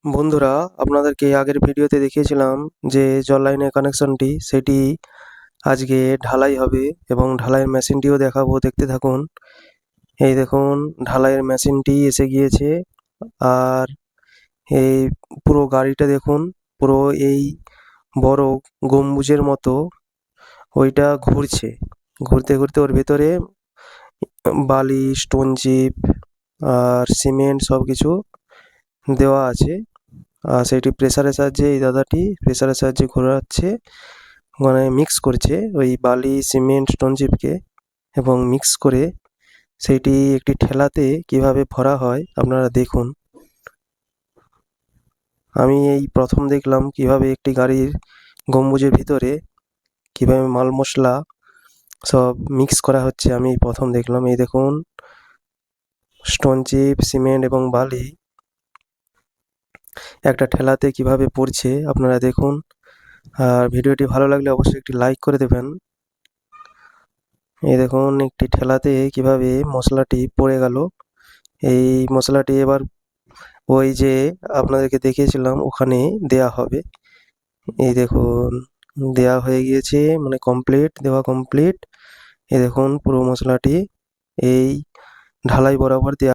বন্ধুরা, আপনাদেরকে আগের ভিডিওতে দেখিয়েছিলাম যে জল লাইনের কানেকশনটি সেটি আজকে ঢালাই হবে এবং ঢালাইয়ের মেশিনটিও দেখাবো, দেখতে থাকুন। এই দেখুন, ঢালাইয়ের মেশিনটি এসে গিয়েছে। আর এই পুরো গাড়িটা দেখুন, পুরো এই বড় গম্বুজের মতো ওইটা ঘুরছে। ঘুরতে ঘুরতে ওর ভেতরে বালি, স্টোন চিপ আর সিমেন্ট সব কিছু দেওয়া আছে। সেটি প্রেসারের সাহায্যে এই দাদাটি প্রেসারের সাহায্যে ঘোরাচ্ছে, মানে মিক্স করছে ওই বালি, সিমেন্ট, স্টোন চিপকে এবং মিক্স করে সেইটি একটি ঠেলাতে কিভাবে ভরা হয় আপনারা দেখুন। আমি এই প্রথম দেখলাম কিভাবে একটি গাড়ির গম্বুজের ভিতরে কিভাবে মাল মশলা সব মিক্স করা হচ্ছে, আমি এই প্রথম দেখলাম। এই দেখুন, স্টোন চিপ, সিমেন্ট এবং বালি একটা ঠেলাতে কিভাবে পড়ছে আপনারা দেখুন। আর ভিডিওটি ভালো লাগলে অবশ্যই একটি লাইক করে দেবেন। এই দেখুন, একটি ঠেলাতে কিভাবে মশলাটি পড়ে গেল। এই মশলাটি এবার ওই যে আপনাদেরকে দেখিয়েছিলাম ওখানে দেয়া হবে। এই দেখুন, দেয়া হয়ে গিয়েছে, মানে কমপ্লিট, দেওয়া কমপ্লিট। এই দেখুন, পুরো মশলাটি এই ঢালাই বরাবর দেয়া।